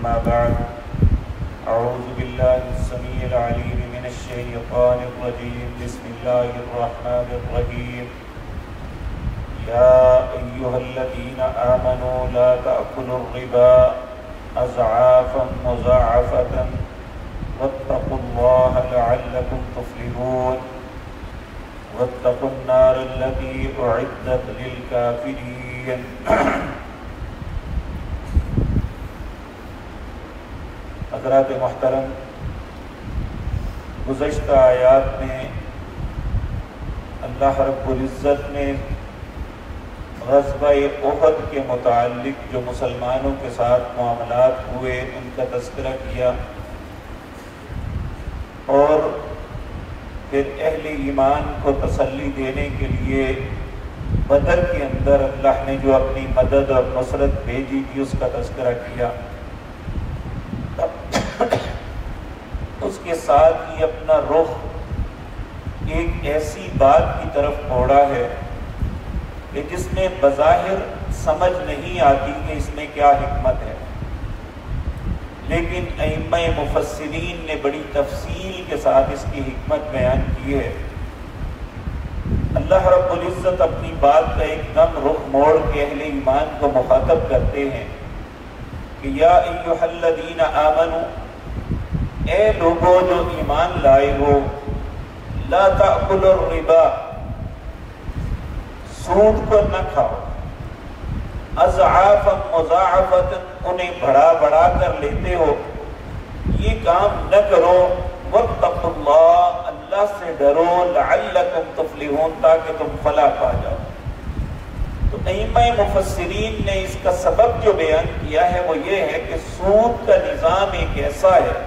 أما بعد أعوذ بالله السميع العليم من الشيطان الرجيم بسم الله الرحمن الرحيم يا أيها الذين آمنوا لا تأكلوا الربا أضعافا مضاعفة واتقوا الله لعلكم تفلحون واتقوا النار التي أعدت للكافرين حضرات محترم، گزشتہ آیات میں اللہ رب العزت نے غزوہ احد کے متعلق جو مسلمانوں کے ساتھ معاملات ہوئے ان کا تذکرہ کیا، اور پھر اہل ایمان کو تسلی دینے کے لیے بدر کے اندر اللہ نے جو اپنی مدد اور نصرت بھیجی تھی اس کا تذکرہ کیا۔ اس کے ساتھ ہی اپنا رخ ایک ایسی بات کی طرف موڑا ہے کہ جس میں بظاہر سمجھ نہیں آتی کہ اس میں کیا حکمت ہے، لیکن ائمہ مفسرین نے بڑی تفصیل کے ساتھ اس کی حکمت بیان کی ہے۔ اللہ رب العزت اپنی بات کا ایک دم رخ موڑ کے اہل ایمان کو مخاطب کرتے ہیں کہ یا ایھا الذین آمنوا، اے لوگوں جو ایمان لائے ہو، لا تأکلوا الربا، سود کو نہ کھاؤ، اضعافا مضاعفۃ، انہیں بڑھا بڑھا کر لیتے ہو، یہ کام نہ کرو، واتقوا اللہ، اللہ سے ڈرو، لعلکم تفلحون، تاکہ تم فلاح پا جاؤ۔ تو ائمہ مفسرین نے اس کا سبب جو بیان کیا ہے وہ یہ ہے کہ سود کا نظام ایک ایسا ہے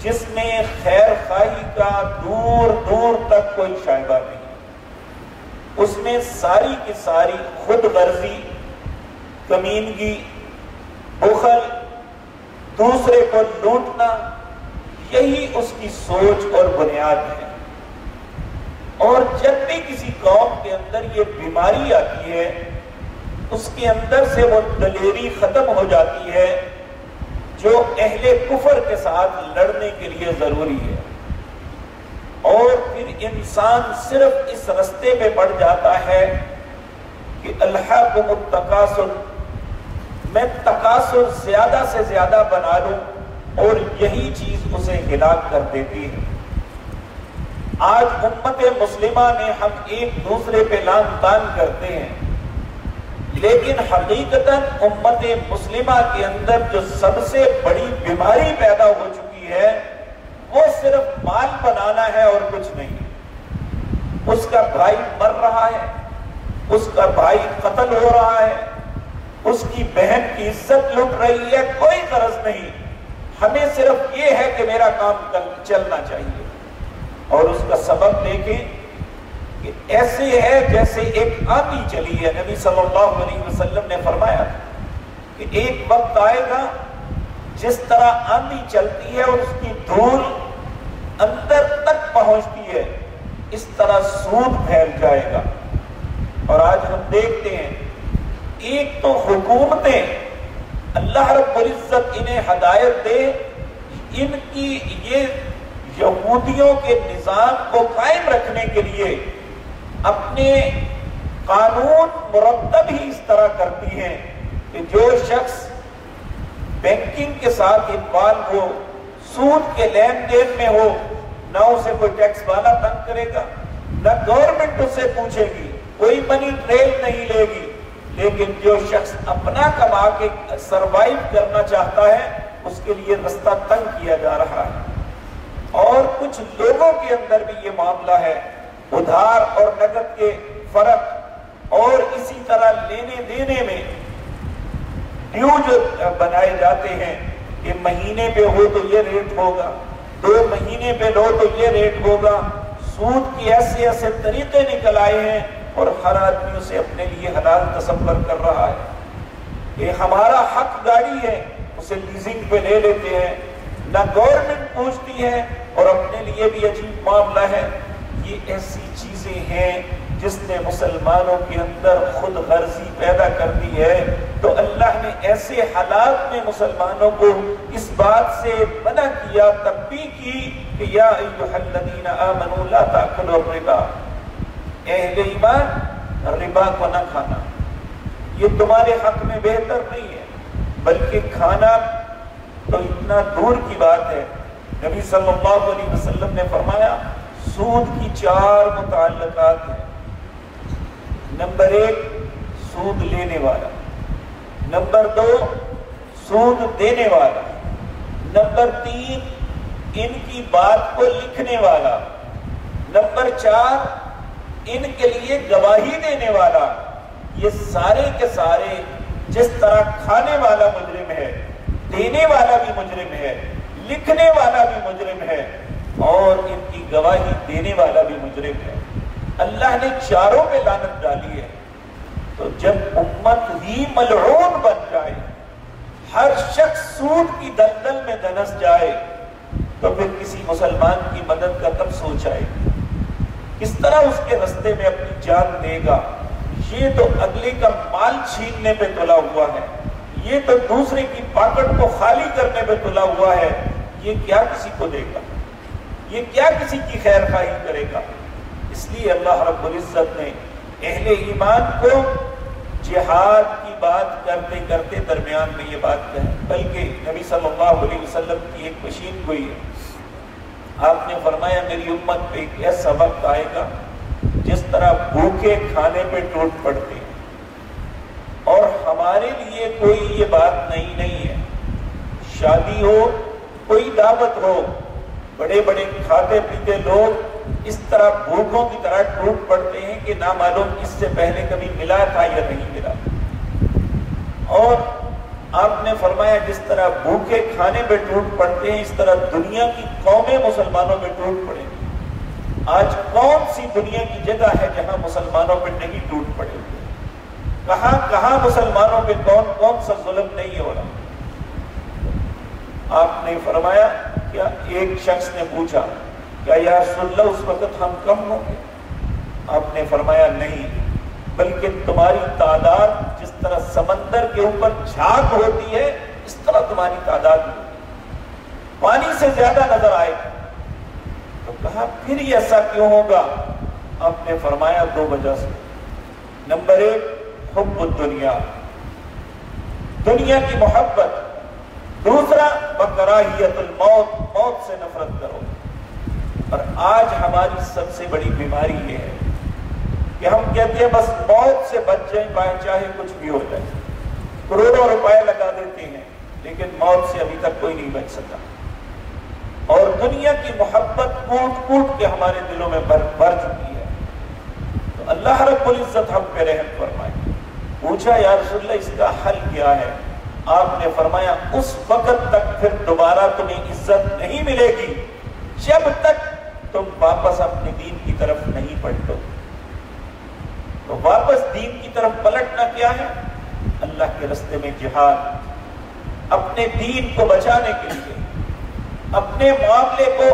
جس میں خیر خواہی کا دور دور تک کوئی شائبہ نہیں، اس میں ساری کی ساری خود غرضی، کمینگی، بخل، دوسرے کو لوٹنا، یہی اس کی سوچ اور بنیاد ہے۔ اور جب بھی کسی قوم کے اندر یہ بیماری آتی ہے، اس کے اندر سے وہ دلیری ختم ہو جاتی ہے جو اہل کفر کے ساتھ لڑنے کے لیے ضروری ہے، اور پھر انسان صرف اس رستے پہ پڑ جاتا ہے کہ الہاکم التکاثر، میں تکاثر زیادہ سے زیادہ بنا لوں، اور یہی چیز اسے ہلاک کر دیتی ہے۔ آج امت مسلمہ میں ہم ایک دوسرے پہ لعن طعن کرتے ہیں، لیکن حقیقتاً امت مسلمہ کے اندر جو سب سے بڑی بیماری پیدا ہو چکی ہے وہ صرف مال بنانا ہے اور کچھ نہیں۔ اس کا بھائی مر رہا ہے، اس کا بھائی قتل ہو رہا ہے، اس کی بہن کی عزت لٹ رہی ہے، کوئی غرض نہیں، ہمیں صرف یہ ہے کہ میرا کام چلنا چاہیے۔ اور اس کا سبب دیکھیں کہ ایسے ہے جیسے ایک آندھی چلی ہے۔ نبی صلی اللہ علیہ وسلم نے فرمایا کہ ایک وقت آئے گا جس طرح آندھی چلتی ہے اور اس کی دھول اندر تک پہنچتی ہے، اس طرح سود پھیل جائے گا۔ اور آج ہم دیکھتے ہیں ایک تو حکومتیں، اللہ رب العزت انہیں ہدایت دے، ان کی یہ یہودیوں کے نظام کو قائم رکھنے کے لیے اپنے قانون مرتب ہی اس طرح کرتی ہیں کہ جو شخص بینکنگ کے ساتھ انوالو ہو، سود کے لین دین میں ہو، نہ اسے کوئی ٹیکس والا تنگ کرے گا، نہ گورنمنٹ اس سے پوچھے گی، کوئی منی ٹریل نہیں لے گی، لیکن جو شخص اپنا کما کے سروائیو کرنا چاہتا ہے اس کے لیے رستہ تنگ کیا جا رہا ہے۔ اور کچھ لوگوں کے اندر بھی یہ معاملہ ہے، ادھار اور نقد کے فرق، اور اسی طرح لینے دینے میں ڈیو جو بنائے جاتے ہیں کہ مہینے پہ ہو تو یہ ریٹ ہوگا، 2 مہینے پہ لو تو یہ ریٹ ہوگا، سود کی ایسے ایسے طریقے نکل آئے ہیں، اور ہر آدمی اسے اپنے لیے حلال تصور کر رہا ہے۔ یہ ہمارا حق گاڑی ہے، اسے لیزنگ پہ لے لیتے ہیں، نہ گورنمنٹ پوچھتی ہے، اور اپنے لیے بھی عجیب معاملہ ہے۔ یہ ایسی چیزیں ہیں جس نے مسلمانوں کے اندر خود غرضی پیدا کر دی ہے، تو اللہ نے ایسے حالات میں مسلمانوں کو اس بات سے منع کیا، تنبیہ کی کہ یا ایھا الذین آمنوا لا تأکلوا الربا، اہل ایمان ربا کو نہ کھانا، یہ تمہارے حق میں بہتر نہیں ہے، بلکہ کھانا تو اتنا دور کی بات ہے۔ نبی صلی اللہ علیہ وسلم نے فرمایا سود کی 4 متعلقات ہیں۔ نمبر 1 سود لینے والا، نمبر 2 سود دینے والا، نمبر 3 ان کی بات کو لکھنے والا، نمبر 4 ان کے لیے گواہی دینے والا۔ یہ سارے کے سارے جس طرح کھانے والا مجرم ہے، دینے والا بھی مجرم ہے، لکھنے والا بھی مجرم ہے، اور ان کی گواہی دینے والا بھی مجرم ہے۔ اللہ نے چاروں پہ لعنت ڈالی ہے۔ تو جب امت ہی ملعون بن جائے، ہر شخص سود کی دلدل میں دھنس جائے، تو پھر کسی مسلمان کی مدد کا کب سوچ آئے گی؟ کس طرح اس کے رستے میں اپنی جان دے گا؟ یہ تو اگلے کا مال چھیننے پہ تلا ہوا ہے، یہ تو دوسرے کی پاکٹ کو خالی کرنے پہ تلا ہوا ہے۔ یہ کیا کسی کو دے گا؟ یہ کیا کسی کی خیر خواہی کرے گا؟ اس لیے اللہ رب العزت نے اہل ایمان کو جہاد کی بات کرتے کرتے درمیان میں یہ بات کہی، بلکہ نبی صلی اللہ علیہ وسلم کی ایک مشین گوئی ہے۔ آپ نے فرمایا میری امت پہ ایک ایسا وقت آئے گا جس طرح بھوکے کھانے پہ ٹوٹ پڑتے ہیں، اور ہمارے لیے کوئی یہ بات نہیں ہے، شادی ہو، کوئی دعوت ہو، بڑے بڑے کھاتے پیتے لوگ اس طرح بھوکوں کی طرح ٹوٹ پڑتے ہیں کہ نہ معلوم اس سے پہلے کبھی ملا تھا یا نہیں ملا۔ اور آپ نے فرمایا جس طرح بھوکے کھانے پہ ٹوٹ پڑتے ہیں، اس طرح دنیا کی قومیں مسلمانوں پہ ٹوٹ پڑیں گی۔ آج کون سی دنیا کی جگہ ہے جہاں مسلمانوں پہ نہیں ٹوٹ پڑے ہوئے؟ کہاں کہاں مسلمانوں پہ کون کون سا ظلم نہیں ہو رہا؟ آپ نے فرمایا کیا ایک شخص نے پوچھا کیا یا رسول اللہ اس وقت ہم کم ہوں گے؟ آپ نے فرمایا نہیں، بلکہ تمہاری تعداد جس طرح سمندر کے اوپر جھاگ ہوتی ہے اس طرح تمہاری تعداد ہوگی، پانی سے زیادہ نظر آئے گی۔ تو کہا پھر یہ ایسا کیوں ہوگا؟ آپ نے فرمایا 2 وجہ سے۔ نمبر 1 حب الدنیا، دنیا کی محبت، دوسرا وکراہیت الموت، موت سے نفرت کرو۔ اور آج ہماری سب سے بڑی بیماری یہ ہے کہ ہم کہتے ہیں بس موت سے بچ جائیں چاہے کچھ بھی ہو جائے، کروڑوں روپے لگا دیتے ہیں، لیکن موت سے ابھی تک کوئی نہیں بچ سکا۔ اور دنیا کی محبت کوٹ کوٹ کے ہمارے دلوں میں بھر چکی ہے۔ تو اللہ رب العزت ہم پہ رحم فرمائے۔ پوچھا یا رسول اللہ اس کا حل کیا ہے؟ آپ نے فرمایا اس وقت تک پھر دوبارہ تمہیں عزت نہیں ملے گی جب تک تم واپس اپنے دین کی طرف نہیں پلٹو۔ تو واپس دین کی طرف پلٹنا کیا ہے؟ اللہ کے راستے میں جہاد، اپنے دین کو بچانے کے لیے، اپنے معاملے کو،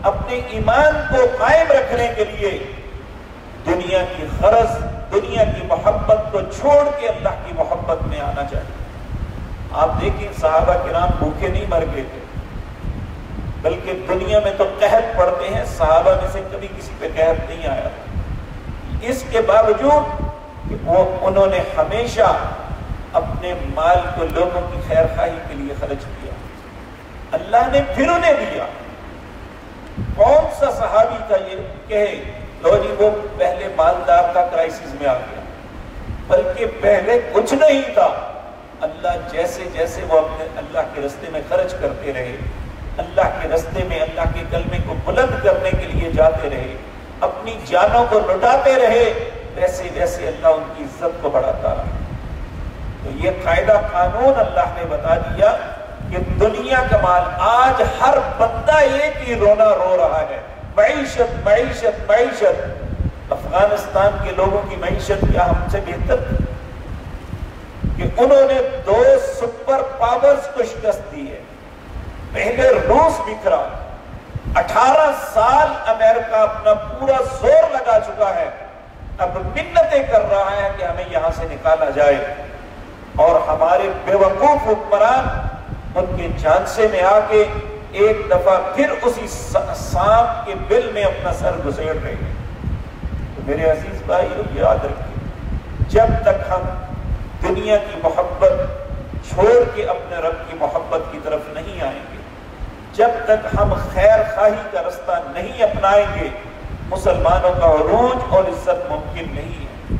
اپنے ایمان کو قائم رکھنے کے لیے دنیا کی غرض، دنیا کی محبت کو چھوڑ کے اللہ کی محبت میں آنا چاہیے۔ آپ دیکھیں صحابہ کرام بھوکے نہیں مر گئے تھے، بلکہ دنیا میں تو قحط پڑتے ہیں، صحابہ میں سے کبھی کسی پہ قحط نہیں آیا تھا۔ اس کے باوجود کہ انہوں نے ہمیشہ اپنے مال کو لوگوں کی خیر خواہی کے لیے خرچ کیا، اللہ نے پھر انہیں دیا۔ کون سا صحابی تھا یہ کہے لو جی وہ پہلے مالدار تھا کرائسس میں آ گیا، بلکہ پہلے کچھ نہیں تھا۔ اللہ جیسے جیسے وہ اپنے اللہ کے راستے میں خرچ کرتے رہے، اللہ کے راستے میں اللہ کے کلمے کو بلند کرنے کے لیے جاتے رہے، اپنی جانوں کو لٹاتے رہے، ویسے ویسے اللہ ان کی عزت کو بڑھاتا رہا۔ تو یہ قاعدہ قانون اللہ نے بتا دیا کہ دنیا کا مال، آج ہر بندہ ایک ہی رونا رو رہا ہے، معیشت معیشت معیشت۔ افغانستان کے لوگوں کی معیشت کیا ہم سے بہتر تھی کہ انہوں نے 2 سپر پاورز کو شکست دی ہے؟ پہلے روس بکھرا، 18 سال امریکہ اپنا پورا زور لگا چکا ہے اب منتیں کر رہا ہے کہ ہمیں یہاں سے نکالا جائے، اور ہمارے بیوقوف حکمران ان کے جھانسے میں آ کے ایک دفعہ پھر اسی سانپ کے بل میں اپنا سر گھسیڑ رہے ہیں۔ تو میرے عزیز بھائیو یاد رکھیں، جب تک ہم دنیا کی محبت چھوڑ کے اپنے رب کی محبت کی طرف نہیں آئیں گے، جب تک ہم خیر خواہی کا رستہ نہیں اپنائیں گے، مسلمانوں کا عروج اور عزت ممکن نہیں ہے۔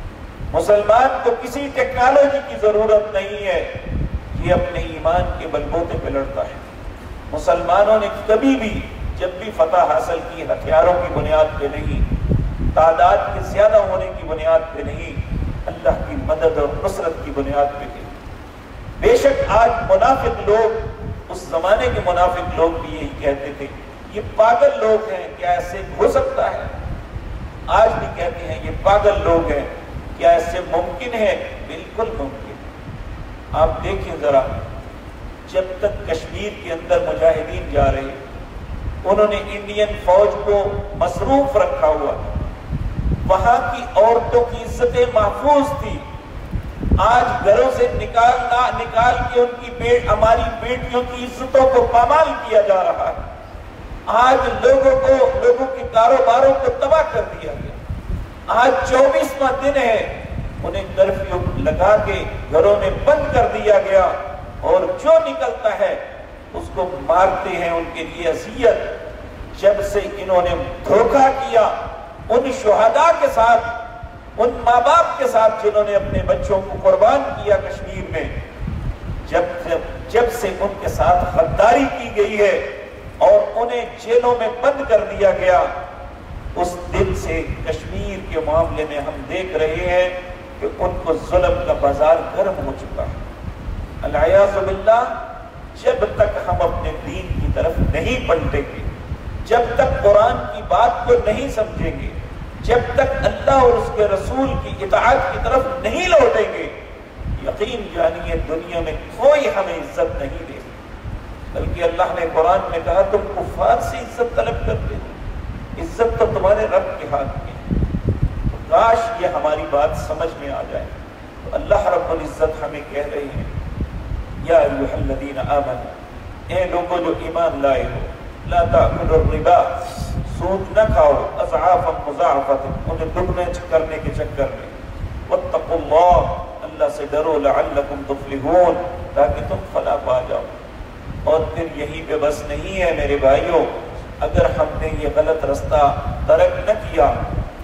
مسلمان کو کسی ٹیکنالوجی کی ضرورت نہیں ہے، یہ اپنے ایمان کے بلبوتے پہ لڑتا ہے۔ مسلمانوں نے کبھی بھی جب بھی فتح حاصل کی، ہتھیاروں کی بنیاد پہ نہیں، تعداد کے زیادہ ہونے کی بنیاد پہ نہیں، اللہ کی مدد اور نصرت کی بنیاد پہ کی۔ بے شک آج منافق لوگ، اس زمانے کے منافق لوگ بھی یہی کہتے تھے، یہ پاگل لوگ ہیں، کیا ایسے ہو سکتا ہے؟ آج بھی کہتے ہیں یہ پاگل لوگ ہیں، کیا ایسے ممکن ہے؟ بالکل ممکن۔ آپ دیکھیں ذرا، جب تک کشمیر کے اندر مجاہدین جا رہے، انہوں نے انڈین فوج کو مصروف رکھا ہوا، وہاں کی عورتوں کی عزتیں محفوظ تھی۔ آج گھروں سے نکال کے ان کی ہماری بیٹیوں کی عزتوں کو پامال کیا جا رہا ہے۔ آج لوگوں کے کاروباروں کو تباہ کر دیا گیا۔ آج 24واں دن ہے، انہیں کرفیو لگا کے گھروں میں بند کر دیا گیا، اور جو نکلتا ہے اس کو مارتے ہیں، ان کے لیے اذیت۔ جب سے انہوں نے دھوکہ کیا ان شہداء کے ساتھ، ان ماں باپ کے ساتھ جنہوں نے اپنے بچوں کو قربان کیا کشمیر میں، جب سے ان کے ساتھ غداری کی گئی ہے اور انہیں جیلوں میں بند کر دیا گیا، اس دن سے کشمیر کے معاملے میں ہم دیکھ رہے ہیں کہ ان کو ظلم کا بازار گرم ہو چکا ہے۔ العیاذ باللہ، جب تک ہم اپنے دین کی طرف نہیں پلٹیں گے، جب تک قرآن کی بات کو نہیں سمجھیں گے، جب تک اللہ اور اس کے رسول کی اطاعت کی طرف نہیں لوٹیں گے، یقین جانیے دنیا میں کوئی ہمیں عزت نہیں دے سکتا۔ بلکہ اللہ نے قرآن میں کہا تم کفار سے عزت طلب کرتے ہو، عزت تو تمہارے رب کے ہاتھ میں ہے۔ تو کاش یہ ہماری بات سمجھ میں آ جائے۔ تو اللہ رب العزت ہمیں کہہ رہے ہیں، یا ایھا الذین آمنوا، اے لوگوں جو ایمان لائے ہو، لا تأکلوا الربا، سود نہ کھاؤ، اضعافا مضاعفۃ، انہیں دگنے کرنے کے چکر میں، واتقوا اللہ، اللہ سے ڈرو، لعلکم تفلحون، تاکہ تم فلاح پا جاؤ۔ اور پھر یہی پہ بس نہیں ہے میرے بھائیوں، اگر ہم نے یہ غلط رستہ ترک نہ کیا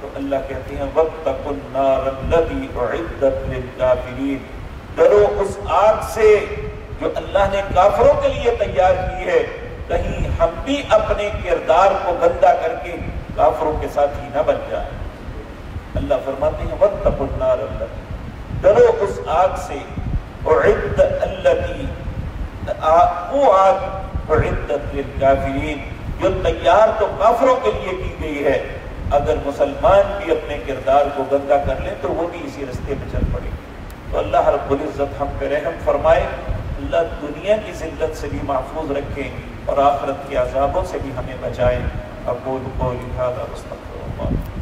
تو اللہ کہتے ہیں واتقوا النار التی اعدت للکافرین، ڈرو اس آگ سے جو اللہ نے کافروں کے لیے تیار کی ہے، کہیں ہم بھی اپنے کردار کو گندا کر کے کافروں کے ساتھ ہی نہ بن جائیں۔ اللہ فرماتے ہیں واتقوا النار التی، ڈرو اس آگ سے، اعدت التی، وہ آگ اعدت للکافرین جو تیار تو کافروں کے لیے کی گئی ہے۔ اگر مسلمان بھی اپنے کردار کو گندا کر لیں تو وہ بھی اسی رستے پہ چل پڑے۔ تو اللہ رب العزت ہم پہ رحم فرمائے، اللہ دنیا کی ذلت سے بھی محفوظ رکھے اور آخرت کے عذابوں سے بھی ہمیں بچائے۔ اقول قولی ھذا واستغفر اللہ۔